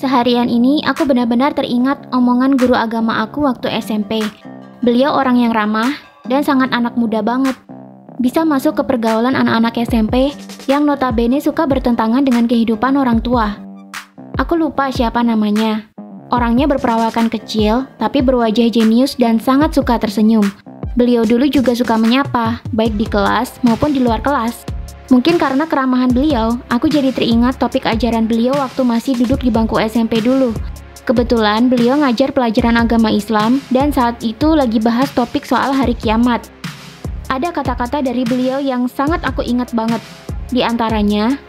Seharian ini aku benar-benar teringat omongan guru agama aku waktu SMP. Beliau orang yang ramah dan sangat anak muda banget. Bisa masuk ke pergaulan anak-anak SMP yang notabene suka bertentangan dengan kehidupan orang tua. Aku lupa siapa namanya. Orangnya berperawakan kecil, tapi berwajah jenius dan sangat suka tersenyum. Beliau dulu juga suka menyapa, baik di kelas maupun di luar kelas. Mungkin karena keramahan beliau, aku jadi teringat topik ajaran beliau waktu masih duduk di bangku SMP dulu. Kebetulan beliau ngajar pelajaran agama Islam dan saat itu lagi bahas topik soal hari kiamat. Ada kata-kata dari beliau yang sangat aku ingat banget. Di antaranya,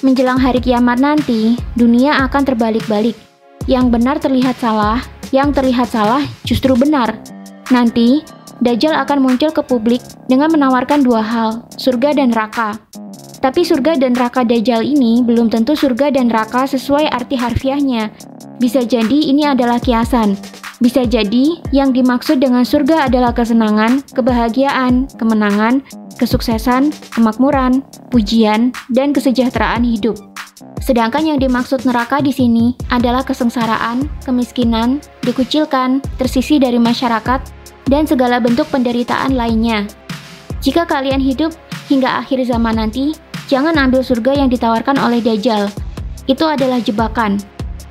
menjelang hari kiamat nanti, dunia akan terbalik-balik. Yang benar terlihat salah, yang terlihat salah justru benar. Nanti, Dajjal akan muncul ke publik dengan menawarkan dua hal, surga dan neraka. Tapi surga dan neraka Dajjal ini belum tentu surga dan neraka sesuai arti harfiahnya. Bisa jadi ini adalah kiasan. Bisa jadi yang dimaksud dengan surga adalah kesenangan, kebahagiaan, kemenangan, kesuksesan, kemakmuran, pujian, dan kesejahteraan hidup. Sedangkan yang dimaksud neraka di sini adalah kesengsaraan, kemiskinan, dikucilkan, tersisih dari masyarakat, dan segala bentuk penderitaan lainnya. Jika kalian hidup hingga akhir zaman nanti, jangan ambil surga yang ditawarkan oleh Dajjal. Itu adalah jebakan.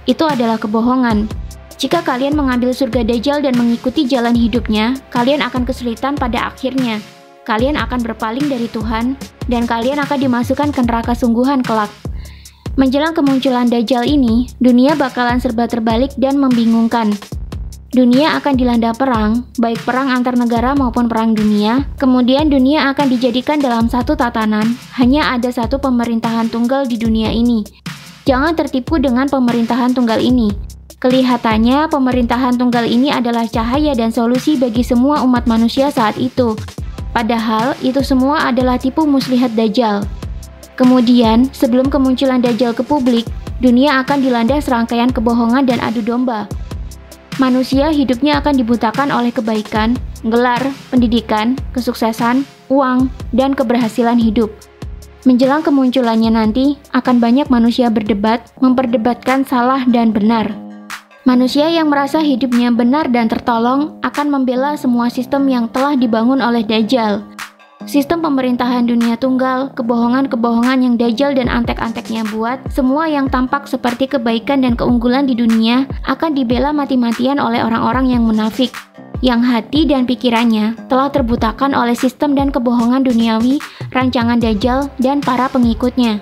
Itu adalah kebohongan. Jika kalian mengambil surga Dajjal dan mengikuti jalan hidupnya, kalian akan kesulitan pada akhirnya. Kalian akan berpaling dari Tuhan, dan kalian akan dimasukkan ke neraka sungguhan kelak. Menjelang kemunculan Dajjal ini, dunia bakalan serba terbalik dan membingungkan. Dunia akan dilanda perang, baik perang antar negara maupun perang dunia. Kemudian dunia akan dijadikan dalam satu tatanan, hanya ada satu pemerintahan tunggal di dunia ini. Jangan tertipu dengan pemerintahan tunggal ini. Kelihatannya pemerintahan tunggal ini adalah cahaya dan solusi bagi semua umat manusia saat itu. Padahal itu semua adalah tipu muslihat Dajjal. Kemudian, sebelum kemunculan Dajjal ke publik, dunia akan dilanda serangkaian kebohongan dan adu domba. Manusia hidupnya akan dibutakan oleh kebaikan, gelar, pendidikan, kesuksesan, uang, dan keberhasilan hidup. Menjelang kemunculannya nanti, akan banyak manusia berdebat, memperdebatkan salah dan benar. Manusia yang merasa hidupnya benar dan tertolong akan membela semua sistem yang telah dibangun oleh Dajjal. Sistem pemerintahan dunia tunggal, kebohongan-kebohongan yang Dajjal dan antek-anteknya buat, semua yang tampak seperti kebaikan dan keunggulan di dunia akan dibela mati-matian oleh orang-orang yang munafik, yang hati dan pikirannya telah terbutakan oleh sistem dan kebohongan duniawi, rancangan Dajjal dan para pengikutnya.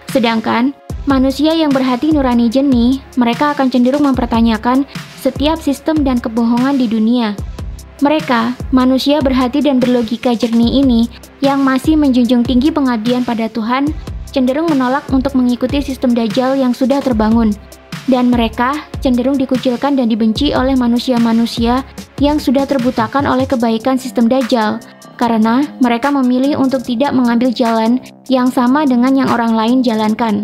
Sedangkan, manusia yang berhati nurani jernih, mereka akan cenderung mempertanyakan setiap sistem dan kebohongan di dunia. Mereka, manusia berhati dan berlogika jernih ini, yang masih menjunjung tinggi pengabdian pada Tuhan, cenderung menolak untuk mengikuti sistem Dajjal yang sudah terbangun. Dan mereka cenderung dikucilkan dan dibenci oleh manusia-manusia yang sudah terbutakan oleh kebaikan sistem Dajjal, karena mereka memilih untuk tidak mengambil jalan yang sama dengan yang orang lain jalankan.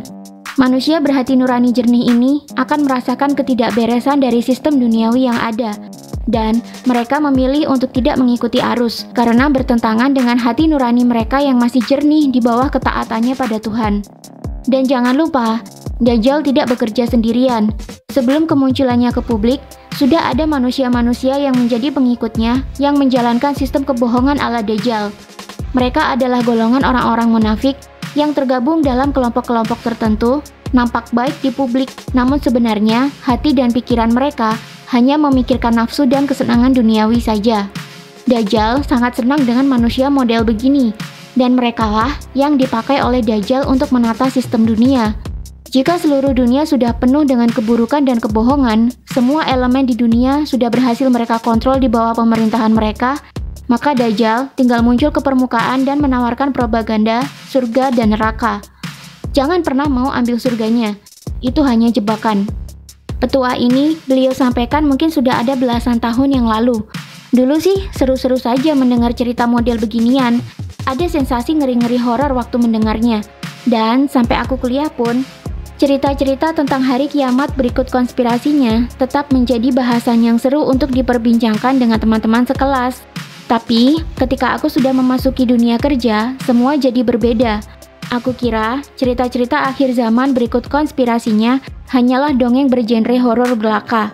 Manusia berhati nurani jernih ini akan merasakan ketidakberesan dari sistem duniawi yang ada, dan mereka memilih untuk tidak mengikuti arus karena bertentangan dengan hati nurani mereka yang masih jernih di bawah ketaatannya pada Tuhan. Dan jangan lupa, Dajjal tidak bekerja sendirian. Sebelum kemunculannya ke publik, sudah ada manusia-manusia yang menjadi pengikutnya yang menjalankan sistem kebohongan ala Dajjal. Mereka adalah golongan orang-orang munafik yang tergabung dalam kelompok-kelompok tertentu, nampak baik di publik, namun sebenarnya hati dan pikiran mereka hanya memikirkan nafsu dan kesenangan duniawi saja. Dajjal sangat senang dengan manusia model begini, dan merekalah yang dipakai oleh Dajjal untuk menata sistem dunia. Jika seluruh dunia sudah penuh dengan keburukan dan kebohongan, semua elemen di dunia sudah berhasil mereka kontrol di bawah pemerintahan mereka, maka Dajjal tinggal muncul ke permukaan dan menawarkan propaganda, surga dan neraka. Jangan pernah mau ambil surganya, itu hanya jebakan. Petua ini beliau sampaikan mungkin sudah ada belasan tahun yang lalu. Dulu sih seru-seru saja mendengar cerita model beginian. Ada sensasi ngeri-ngeri horor waktu mendengarnya. Dan sampai aku kuliah pun, cerita-cerita tentang hari kiamat berikut konspirasinya tetap menjadi bahasan yang seru untuk diperbincangkan dengan teman-teman sekelas. Tapi, ketika aku sudah memasuki dunia kerja, semua jadi berbeda. Aku kira cerita-cerita akhir zaman berikut konspirasinya hanyalah dongeng bergenre horor belaka.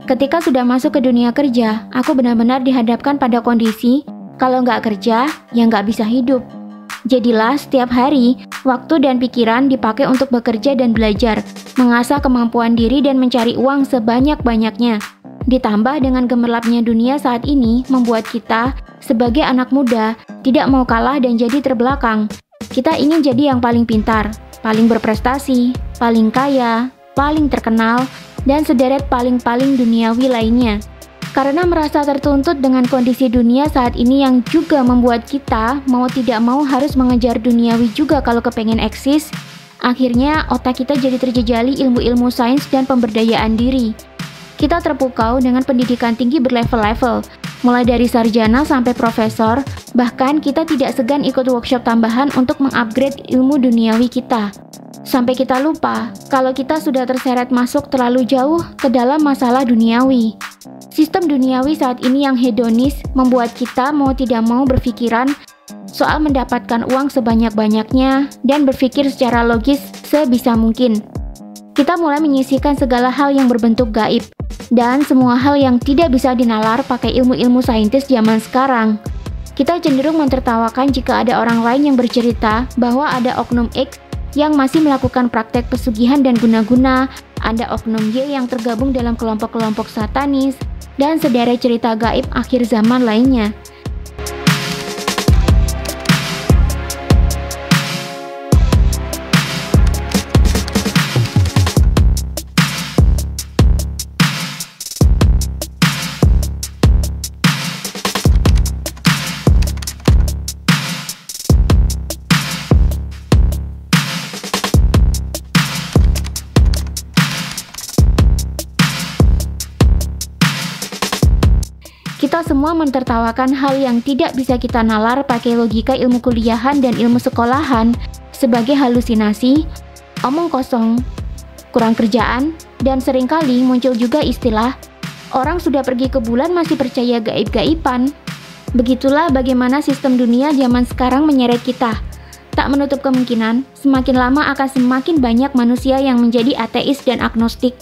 Ketika sudah masuk ke dunia kerja, aku benar-benar dihadapkan pada kondisi kalau nggak kerja, ya nggak bisa hidup. Jadilah setiap hari, waktu dan pikiran dipakai untuk bekerja dan belajar, mengasah kemampuan diri dan mencari uang sebanyak-banyaknya. Ditambah dengan gemerlapnya dunia saat ini membuat kita, sebagai anak muda, tidak mau kalah dan jadi terbelakang. Kita ingin jadi yang paling pintar, paling berprestasi, paling kaya, paling terkenal, dan sederet paling-paling duniawi lainnya. Karena merasa tertuntut dengan kondisi dunia saat ini yang juga membuat kita mau tidak mau harus mengejar duniawi juga kalau kepengen eksis, akhirnya otak kita jadi terjejali ilmu-ilmu sains dan pemberdayaan diri. Kita terpukau dengan pendidikan tinggi berlevel-level, mulai dari sarjana sampai profesor, bahkan kita tidak segan ikut workshop tambahan untuk mengupgrade ilmu duniawi kita. Sampai kita lupa kalau kita sudah terseret masuk terlalu jauh ke dalam masalah duniawi. Sistem duniawi saat ini yang hedonis membuat kita mau tidak mau berpikiran soal mendapatkan uang sebanyak-banyaknya dan berpikir secara logis sebisa mungkin. Kita mulai menyisihkan segala hal yang berbentuk gaib dan semua hal yang tidak bisa dinalar pakai ilmu-ilmu saintis zaman sekarang. Kita cenderung mentertawakan jika ada orang lain yang bercerita bahwa ada oknum X yang masih melakukan praktek pesugihan dan guna-guna, ada oknum Y yang tergabung dalam kelompok-kelompok satanis, dan sederet cerita gaib akhir zaman lainnya. Kita semua mentertawakan hal yang tidak bisa kita nalar pakai logika ilmu kuliahan dan ilmu sekolahan sebagai halusinasi, omong kosong, kurang kerjaan, dan seringkali muncul juga istilah orang sudah pergi ke bulan masih percaya gaib-gaiban. Begitulah bagaimana sistem dunia zaman sekarang menyeret kita. Tak menutup kemungkinan, semakin lama akan semakin banyak manusia yang menjadi ateis dan agnostik.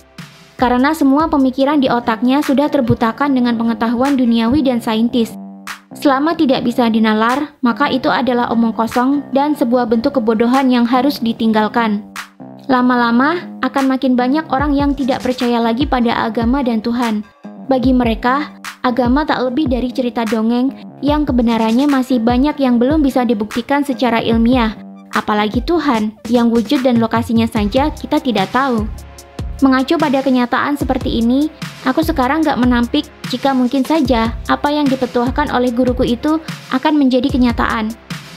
Karena semua pemikiran di otaknya sudah terbutakan dengan pengetahuan duniawi dan saintis. Selama tidak bisa dinalar, maka itu adalah omong kosong dan sebuah bentuk kebodohan yang harus ditinggalkan. Lama-lama, akan makin banyak orang yang tidak percaya lagi pada agama dan Tuhan. Bagi mereka, agama tak lebih dari cerita dongeng yang kebenarannya masih banyak yang belum bisa dibuktikan secara ilmiah. Apalagi Tuhan, yang wujud dan lokasinya saja kita tidak tahu. Mengacu pada kenyataan seperti ini, aku sekarang gak menampik jika mungkin saja apa yang dipetuahkan oleh guruku itu akan menjadi kenyataan.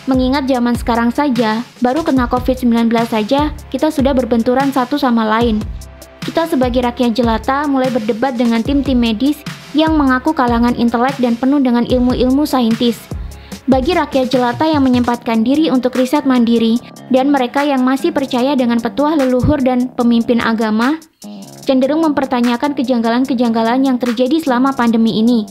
Mengingat zaman sekarang saja, baru kena COVID-19 saja, kita sudah berbenturan satu sama lain. Kita sebagai rakyat jelata mulai berdebat dengan tim-tim medis yang mengaku kalangan intelek dan penuh dengan ilmu-ilmu saintis. Bagi rakyat jelata yang menyempatkan diri untuk riset mandiri, dan mereka yang masih percaya dengan petuah leluhur dan pemimpin agama, cenderung mempertanyakan kejanggalan-kejanggalan yang terjadi selama pandemi ini.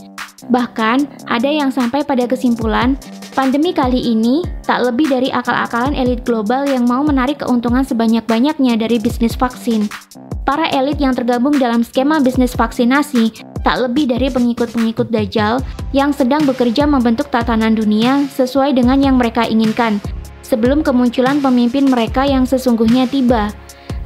Bahkan, ada yang sampai pada kesimpulan, pandemi kali ini tak lebih dari akal-akalan elit global yang mau menarik keuntungan sebanyak-banyaknya dari bisnis vaksin. Para elit yang tergabung dalam skema bisnis vaksinasi tak lebih dari pengikut-pengikut Dajjal yang sedang bekerja membentuk tatanan dunia sesuai dengan yang mereka inginkan, sebelum kemunculan pemimpin mereka yang sesungguhnya tiba.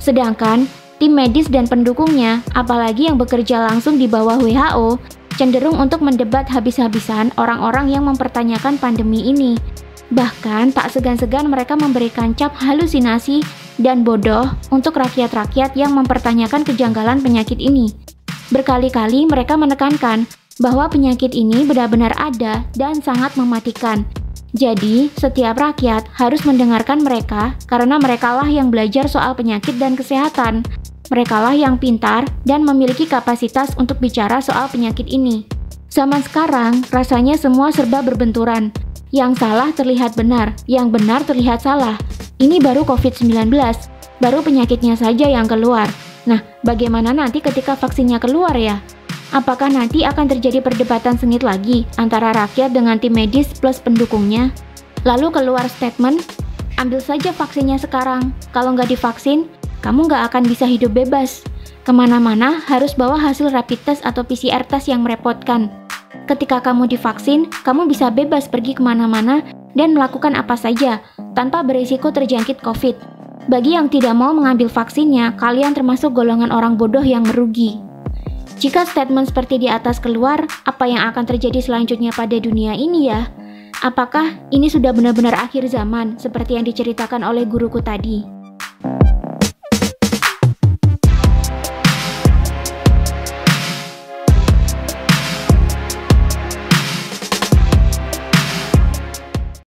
Sedangkan, tim medis dan pendukungnya, apalagi yang bekerja langsung di bawah WHO, cenderung untuk mendebat habis-habisan orang-orang yang mempertanyakan pandemi ini. Bahkan, tak segan-segan mereka memberikan cap halusinasi dan bodoh untuk rakyat-rakyat yang mempertanyakan kejanggalan penyakit ini. Berkali-kali mereka menekankan bahwa penyakit ini benar-benar ada dan sangat mematikan. Jadi, setiap rakyat harus mendengarkan mereka karena merekalah yang belajar soal penyakit dan kesehatan. Merekalah yang pintar dan memiliki kapasitas untuk bicara soal penyakit ini. Zaman sekarang, rasanya semua serba berbenturan. Yang salah terlihat benar, yang benar terlihat salah. Ini baru COVID-19, baru penyakitnya saja yang keluar. Nah, bagaimana nanti ketika vaksinnya keluar ya? Apakah nanti akan terjadi perdebatan sengit lagi antara rakyat dengan tim medis plus pendukungnya? Lalu keluar statement, Ambil saja vaksinnya sekarang. Kalau nggak divaksin, kamu nggak akan bisa hidup bebas. Kemana-mana harus bawa hasil rapid test atau PCR test yang merepotkan. Ketika kamu divaksin, kamu bisa bebas pergi kemana-mana dan melakukan apa saja tanpa berisiko terjangkit COVID. Bagi yang tidak mau mengambil vaksinnya, kalian termasuk golongan orang bodoh yang merugi. Jika statement seperti di atas keluar, apa yang akan terjadi selanjutnya pada dunia ini ya? Apakah ini sudah benar-benar akhir zaman seperti yang diceritakan oleh guruku tadi?